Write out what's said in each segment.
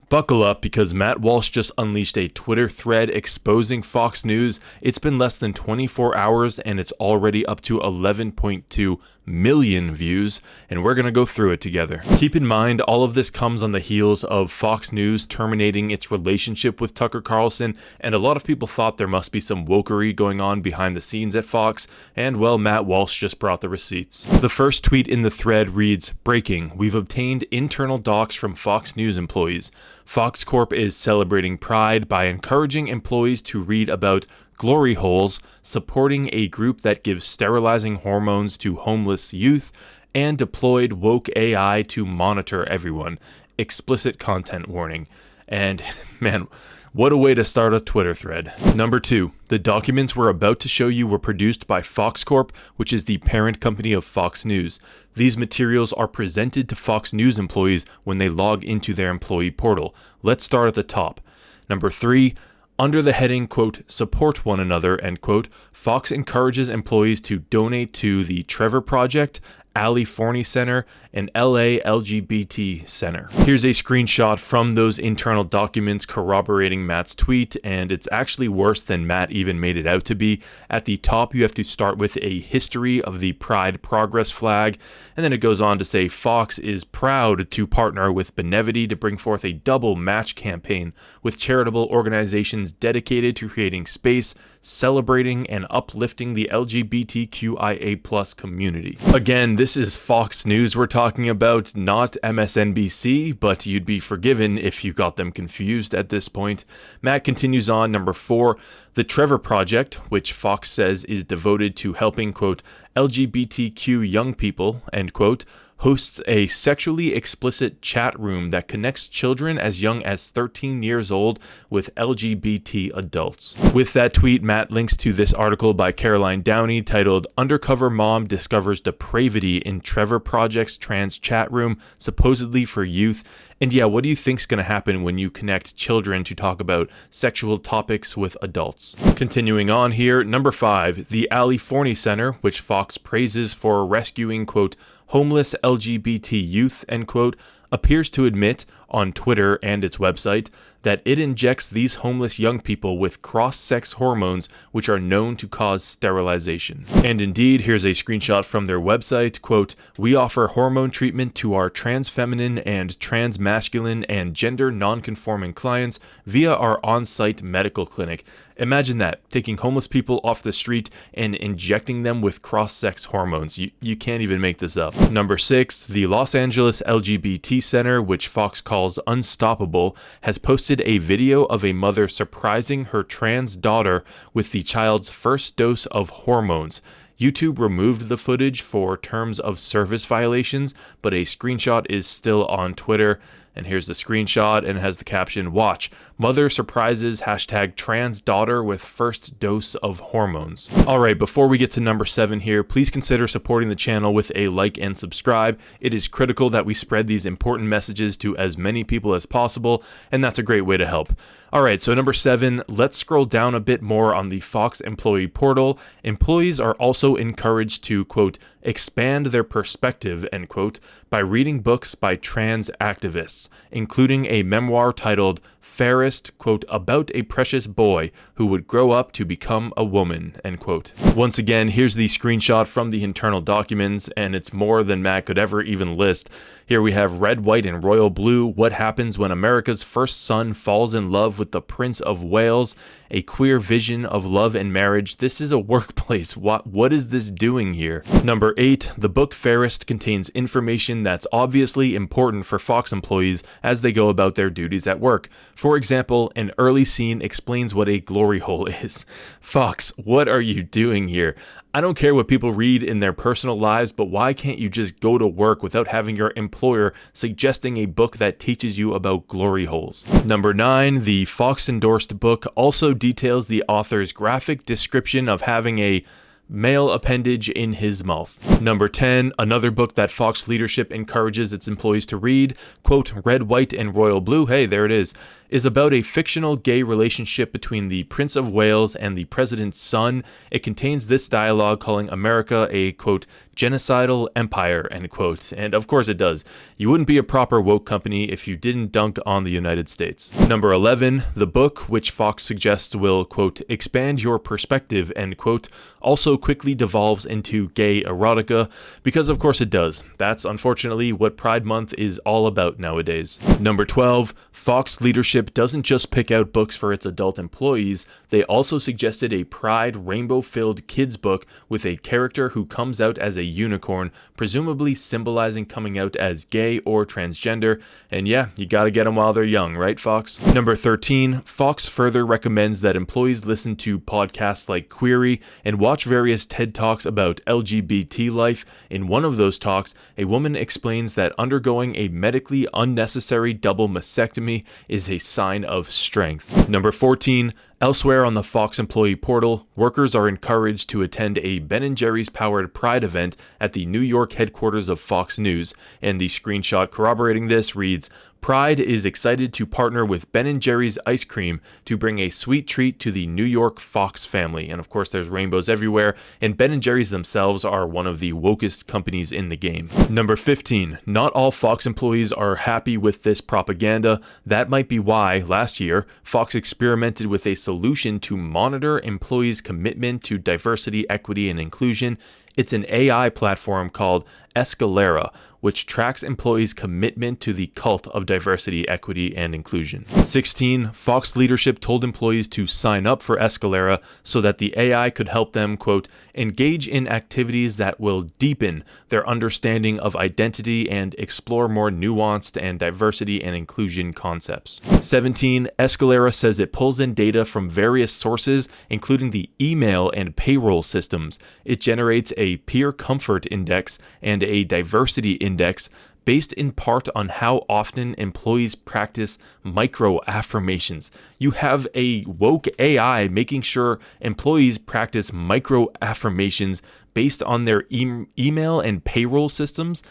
Buckle up because Matt Walsh just unleashed a Twitter thread exposing Fox News. It's been less than 24 hours and it's already up to 11.2 million views, and we're going to go through it together. Keep in mind, all of this comes on the heels of Fox News terminating its relationship with Tucker Carlson, and a lot of people thought there must be some wokery going on behind the scenes at Fox, and well, Matt Walsh just brought the receipts. The first tweet in the thread reads, "Breaking, we've obtained internal docs from Fox News employees. Fox Corp is celebrating Pride by encouraging employees to read about glory holes, supporting a group that gives sterilizing hormones to homeless youth, and deployed woke AI to monitor everyone. Explicit content warning." And man, what a way to start a Twitter thread. Number 2, the documents we're about to show you were produced by Fox Corp, which is the parent company of Fox News. These materials are presented to Fox News employees when they log into their employee portal. Let's start at the top. Number 3, under the heading, quote, "support one another," end quote, Fox encourages employees to donate to the Trevor Project, Ali Forney Center, and LA LGBT Center. Here's a screenshot from those internal documents corroborating Matt's tweet, and it's actually worse than Matt even made it out to be. At the top, you have to start with a history of the Pride Progress flag, and then it goes on to say Fox is proud to partner with Benevity to bring forth a double match campaign with charitable organizations dedicated to creating space, celebrating, and uplifting the LGBTQIA+ community. Again, this is Fox News we're talking about, not MSNBC, but you'd be forgiven if you got them confused at this point. Matt continues on, number 4, the Trevor Project, which Fox says is devoted to helping, quote, LGBTQ young people, end quote, hosts a sexually explicit chat room that connects children as young as 13 years old with LGBT adults. With that tweet, Matt links to this article by Caroline Downey titled, "Undercover Mom Discovers Depravity in Trevor Project's Trans Chat Room, Supposedly for Youth." And yeah, what do you think's going to happen when you connect children to talk about sexual topics with adults? Continuing on here, number 5, the Ali Forney Center, which Fox praises for rescuing, quote, homeless LGBT youth, end quote, appears to admit on Twitter and its website that it injects these homeless young people with cross-sex hormones which are known to cause sterilization. And indeed, here's a screenshot from their website, quote, "We offer hormone treatment to our trans-feminine and trans-masculine and gender non-conforming clients via our on-site medical clinic." Imagine that, taking homeless people off the street and injecting them with cross-sex hormones. You can't even make this up. Number 6, the Los Angeles LGBT Center, which Fox calls Unstoppable, has posted a video of a mother surprising her trans daughter with the child's first dose of hormones. YouTube removed the footage for terms of service violations, but a screenshot is still on Twitter. And here's the screenshot, and it has the caption, "Watch, mother surprises #trans daughter with first dose of hormones." Alright, before we get to number 7 here, please consider supporting the channel with a like and subscribe. It is critical that we spread these important messages to as many people as possible, and that's a great way to help. Alright, so number 7, let's scroll down a bit more on the Fox employee portal. Employees are also encouraged to, quote, expand their perspective, end quote, by reading books by trans activists, including a memoir titled Fairest, quote, about a precious boy who would grow up to become a woman, end quote. Once again, here's the screenshot from the internal documents, and it's more than Matt could ever even list. Here we have red, white, and royal blue, what happens when America's first son falls in love with the Prince of Wales, a queer vision of love and marriage. This is a workplace. What is this doing here? Number 8, the book Fairest contains information that's obviously important for Fox employees as they go about their duties at work. For example, an early scene explains what a glory hole is. Fox, what are you doing here? I don't care what people read in their personal lives, but why can't you just go to work without having your employer suggesting a book that teaches you about glory holes? Number 9, the Fox-endorsed book also details the author's graphic description of having a male appendage in his mouth. Number 10, another book that Fox leadership encourages its employees to read, quote, red, white, and royal blue. Hey, there it is. is about a fictional gay relationship between the Prince of Wales and the president's son. It contains this dialogue calling America a, quote, genocidal empire, end quote. And of course it does. You wouldn't be a proper woke company if you didn't dunk on the United States. Number 11, the book, which Fox suggests will, quote, expand your perspective, end quote, also quickly devolves into gay erotica, because of course it does. That's unfortunately what Pride Month is all about nowadays. Number 12, Fox leadership doesn't just pick out books for its adult employees, they also suggested a Pride rainbow-filled kids book with a character who comes out as a unicorn, presumably symbolizing coming out as gay or transgender. And yeah, you gotta get them while they're young, right, Fox? Number 13, Fox further recommends that employees listen to podcasts like Query and watch various TED Talks about LGBT life. In one of those talks, a woman explains that undergoing a medically unnecessary double mastectomy is a sign of strength. Number 14, elsewhere on the Fox employee portal, workers are encouraged to attend a Ben & Jerry's powered Pride event at the New York headquarters of Fox News, and the screenshot corroborating this reads, Pride is excited to partner with Ben & Jerry's ice cream to bring a sweet treat to the New York Fox family. And of course, there's rainbows everywhere, and Ben & Jerry's themselves are one of the wokest companies in the game. Number 15, not all Fox employees are happy with this propaganda. That might be why, last year, Fox experimented with a solution to monitor employees' commitment to diversity, equity, and inclusion. It's an AI platform called Escalera, which tracks employees' commitment to the cult of diversity, equity, and inclusion. 16, Fox leadership told employees to sign up for Escalera so that the AI could help them, quote, engage in activities that will deepen their understanding of identity and explore more nuanced and diversity and inclusion concepts. 17, Escalera says it pulls in data from various sources, including the email and payroll systems. It generates a peer comfort index and a diversity index based in part on how often employees practice micro affirmations. You have a woke AI making sure employees practice micro affirmations based on their email and payroll systems.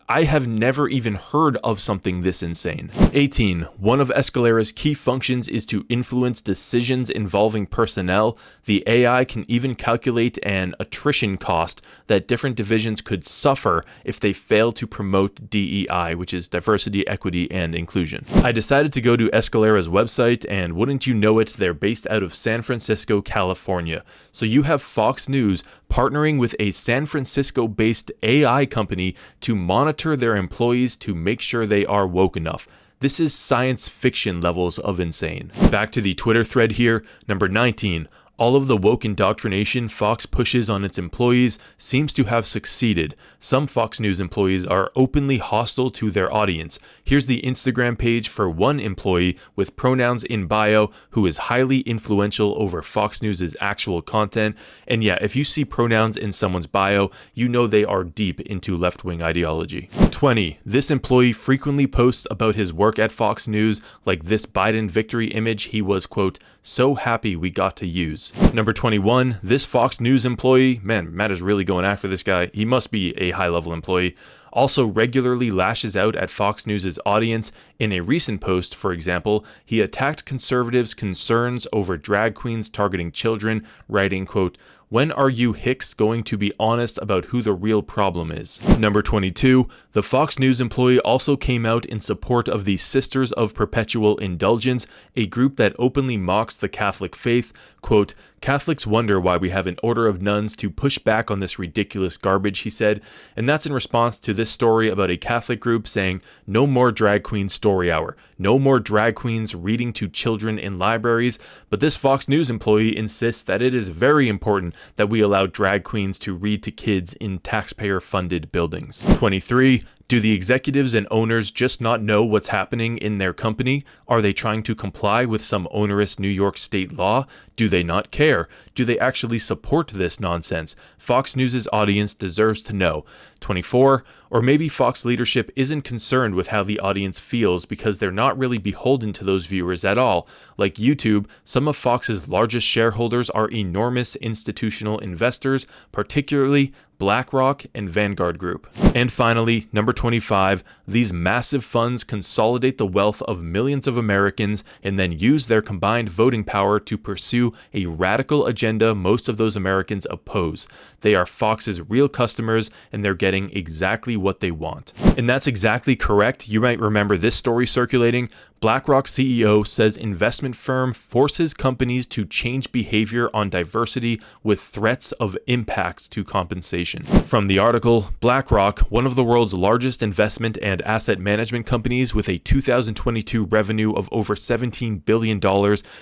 I have never even heard of something this insane. 18. One of Escalera's key functions is to influence decisions involving personnel. The AI can even calculate an attrition cost that different divisions could suffer if they fail to promote DEI, which is diversity, equity, and inclusion. I decided to go to Escalera's website, and wouldn't you know it, they're based out of San Francisco, California. So you have Fox News partnering with a San Francisco-based AI company to monitor their employees to make sure they are woke enough. This is science fiction levels of insane. Back to the Twitter thread here, number 19. All of the woke indoctrination Fox pushes on its employees seems to have succeeded. Some Fox News employees are openly hostile to their audience. Here's the Instagram page for one employee with pronouns in bio who is highly influential over Fox News' actual content. And yeah, if you see pronouns in someone's bio, you know they are deep into left-wing ideology. 20. This employee frequently posts about his work at Fox News, like this Biden victory image he was, quote, so happy we got to use. Number 21, this Fox News employee, man, Matt is really going after this guy. He must be a high-level employee. Also regularly lashes out at Fox News' audience. In a recent post, for example, he attacked conservatives' concerns over drag queens targeting children, writing, quote, when are you hicks going to be honest about who the real problem is? Number 22, the Fox News employee also came out in support of the Sisters of Perpetual Indulgence, a group that openly mocks the Catholic faith. Quote, Catholics wonder why we have an order of nuns to push back on this ridiculous garbage, he said, and that's in response to this story about a Catholic group saying, no more drag queen story hour, no more drag queens reading to children in libraries, but this Fox News employee insists that it is very important that we allow drag queens to read to kids in taxpayer-funded buildings. 23. Do the executives and owners just not know what's happening in their company? Are they trying to comply with some onerous New York state law? Do they not care? Do they actually support this nonsense? Fox News' audience deserves to know. 24. Or maybe Fox leadership isn't concerned with how the audience feels because they're not really beholden to those viewers at all. Like YouTube, some of Fox's largest shareholders are enormous institutional investors, particularly BlackRock and Vanguard Group. And finally, number 25, these massive funds consolidate the wealth of millions of Americans and then use their combined voting power to pursue a radical agenda most of those Americans oppose. They are Fox's real customers, and they're getting exactly what they want. And that's exactly correct. You might remember this story circulating. BlackRock CEO says investment firm forces companies to change behavior on diversity with threats of impacts to compensation. From the article, BlackRock, one of the world's largest investment and asset management companies with a 2022 revenue of over $17 billion,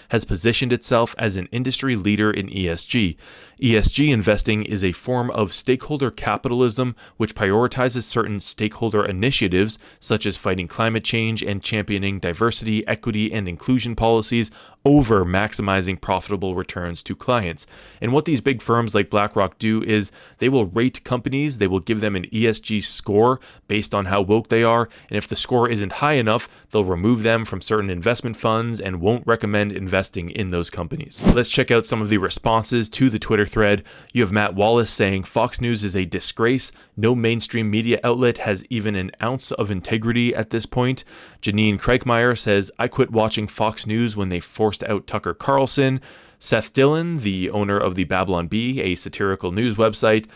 has positioned itself as an industry leader in ESG. ESG investing is a form of stakeholder capitalism which prioritizes certain stakeholder initiatives, such as fighting climate change and championing diversity, equity, and inclusion policies, over maximizing profitable returns to clients. And what these big firms like BlackRock do is they will rate companies, they will give them an ESG score based on how woke they are, and if the score isn't high enough, they'll remove them from certain investment funds and won't recommend investing in those companies. Let's check out some of the responses to the Twitter thread. You have Matt Walsh saying, "Fox News is a disgrace. No mainstream media outlet has even an ounce of integrity at this point." Janine Kreikmeyer says, "I quit watching Fox News when they forced out Tucker Carlson." Seth Dillon, the owner of the Babylon Bee, a satirical news website,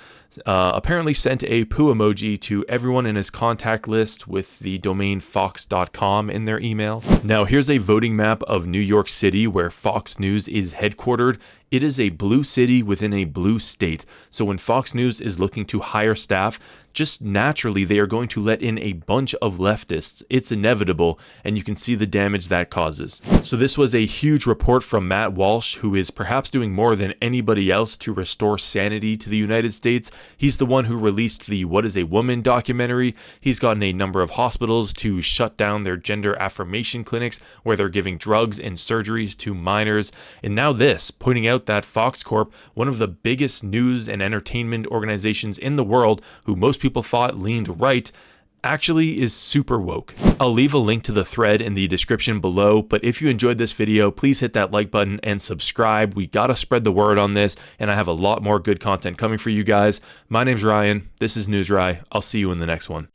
apparently sent a poo emoji to everyone in his contact list with the domain fox.com in their email. Now, here's a voting map of New York City where Fox News is headquartered. It is a blue city within a blue state. So when Fox News is looking to hire staff, just naturally they are going to let in a bunch of leftists. It's inevitable, and you can see the damage that causes. So this was a huge report from Matt Walsh, who is perhaps doing more than anybody else to restore sanity to the United States. He's the one who released the What is a Woman documentary. He's gotten a number of hospitals to shut down their gender affirmation clinics where they're giving drugs and surgeries to minors. And now this, pointing out that Fox Corp, one of the biggest news and entertainment organizations in the world, who most people thought leaned right, actually is super woke. I'll leave a link to the thread in the description below, but if you enjoyed this video, please hit that like button and subscribe. We gotta spread the word on this, and I have a lot more good content coming for you guys. My name's Ryan. This is News Rye. I'll see you in the next one.